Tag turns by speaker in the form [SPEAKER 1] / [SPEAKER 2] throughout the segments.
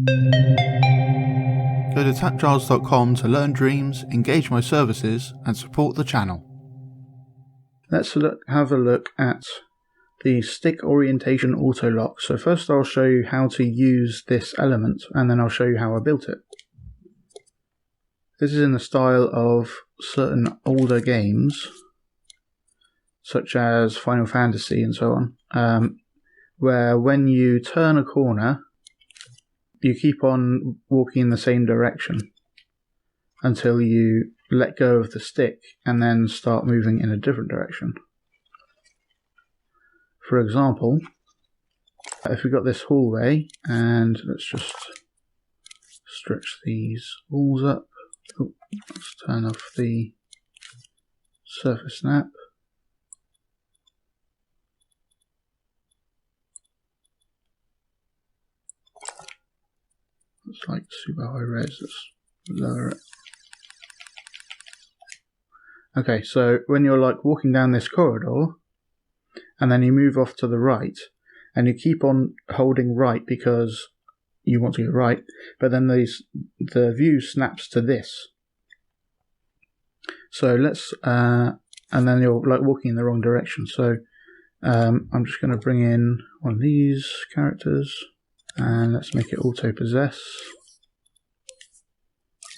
[SPEAKER 1] Go to TAPgiles.com to learn dreams, engage my services, and support the channel. Let's have a look at the stick orientation auto lock. So first I'll show you how to use this element, and then I'll show you how I built it. This is in the style of certain older games, such as Final Fantasy and so on, where when you turn a corner, you keep on walking in the same direction until you let go of the stick and then start moving in a different direction. For example, if we've got this hallway, and let's just stretch these walls up. Oh, let's turn off the surface snap. It's like super high res, let's lower it. Okay, so when you're like walking down this corridor, and then you move off to the right, and you keep on holding right because you want to go right, but then the view snaps to this. So let's, and then you're like walking in the wrong direction. So I'm just going to bring in one of these characters, and let's make it auto-possess.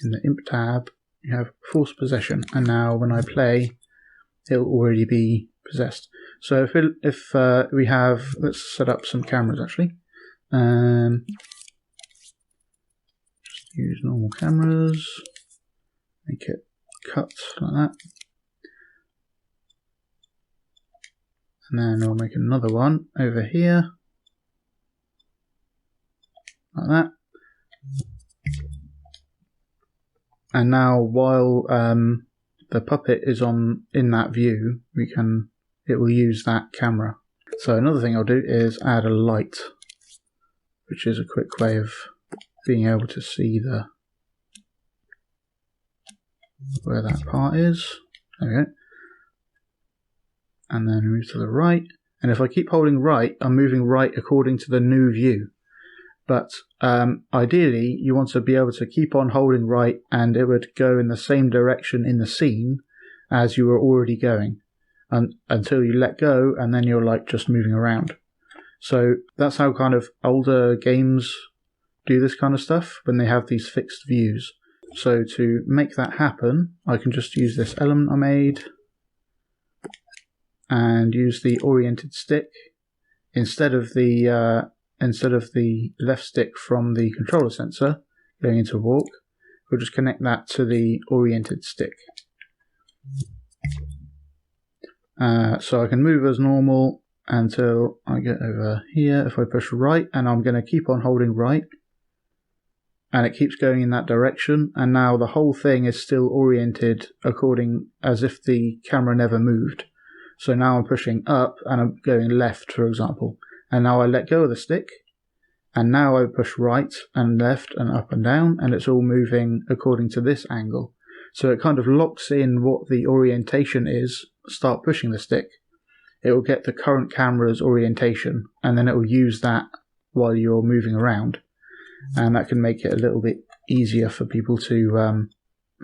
[SPEAKER 1] In the imp tab, you have force possession, and now when I play, it'll already be possessed. So if we have, let's set up some cameras actually. Just use normal cameras, make it cut like that. And then I'll make another one over here, like that. And now while the puppet is in that view, it will use that camera. So another thing I'll do is add a light, which is a quick way of being able to see where that part is. There we go. And then move to the right. And if I keep holding right, I'm moving right according to the new view. But ideally, you want to be able to keep on holding right, and it would go in the same direction in the scene as you were already going, until you let go, and then you're like just moving around. So that's how kind of older games do this kind of stuff, when they have these fixed views. So to make that happen, I can just use this element I made and use the oriented stick instead of the left stick from the controller sensor going into walk. We'll just connect that to the oriented stick. So I can move as normal until I get over here. If I push right, and I'm going to keep on holding right, and it keeps going in that direction, and now the whole thing is still oriented according as if the camera never moved. So now I'm pushing up and I'm going left, for example. And now I let go of the stick, and now I push right and left and up and down, and it's all moving according to this angle. So it kind of locks in what the orientation is. Start pushing the stick, it will get the current camera's orientation, and then it will use that while you're moving around. And that can make it a little bit easier for people to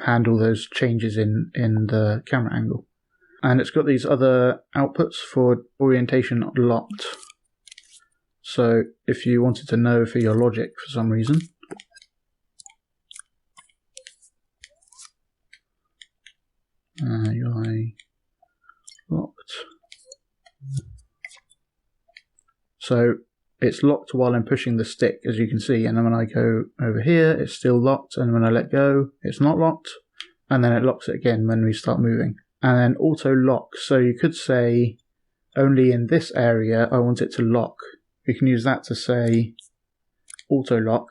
[SPEAKER 1] handle those changes in the camera angle. And it's got these other outputs for orientation locked. So if you wanted to know for your logic for some reason, UI locked. So it's locked while I'm pushing the stick, as you can see, and then when I go over here, it's still locked, and when I let go, it's not locked, and then it locks it again when we start moving. And then auto lock, so you could say only in this area I want it to lock. We can use that to say auto lock.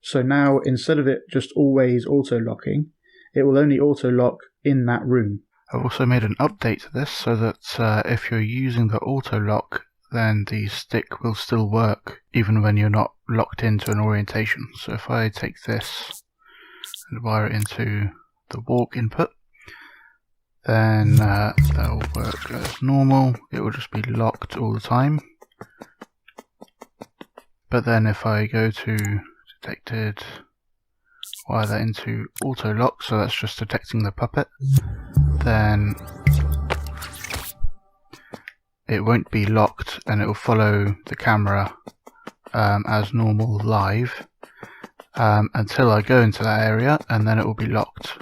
[SPEAKER 1] So now instead of it just always auto locking, it will only auto lock in that room. I've also made an update to this so that if you're using the auto lock, then the stick will still work even when you're not locked into an orientation. So if I take this and wire it into the walk input, then that will work as normal. It will just be locked all the time. But then if I go to detected. Wire that into auto lock, so that's just detecting the puppet. Then it won't be locked and it will follow the camera as normal live until I go into that area, and then it will be locked.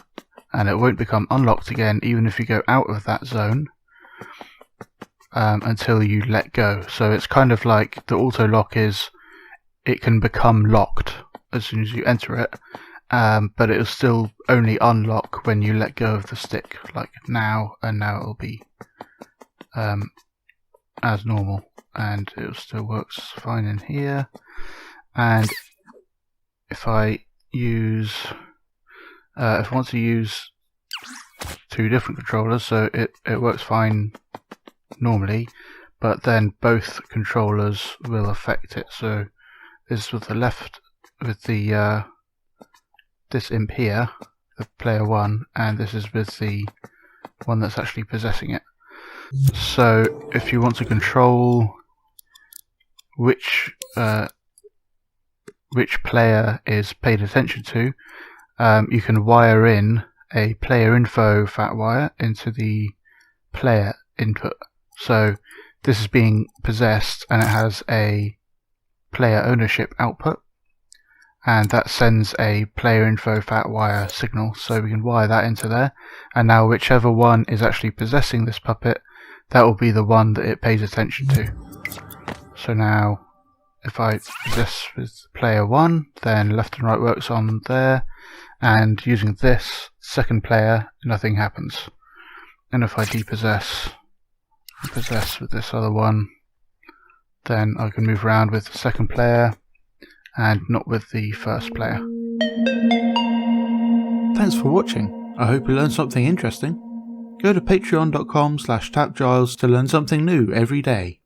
[SPEAKER 1] And it won't become unlocked again even if you go out of that zone until you let go. So it's kind of like the auto lock is, it can become locked as soon as you enter it, but it'll still only unlock when you let go of the stick, like now, and now it'll be as normal, and it still works fine in here. And if I want to use two different controllers, so it works fine normally, but then both controllers will affect it. So this with the left, with the this imp here, the player 1, and this is with the one that's actually possessing it. So if you want to control which player is paid attention to, you can wire in a player info fat wire into the player input. So this is being possessed and it has a player ownership output, and that sends a player info fat wire signal, so we can wire that into there, and now whichever one is actually possessing this puppet, that will be the one that it pays attention to. So now if I possess with player 1, then left and right works on there, and using this second player, nothing happens. And if I depossess and possess with this other one, then I can move around with the second player and not with the first player. Thanks for watching. I hope you learned something interesting. Go to patreon.com/TAPgiles to learn something new every day.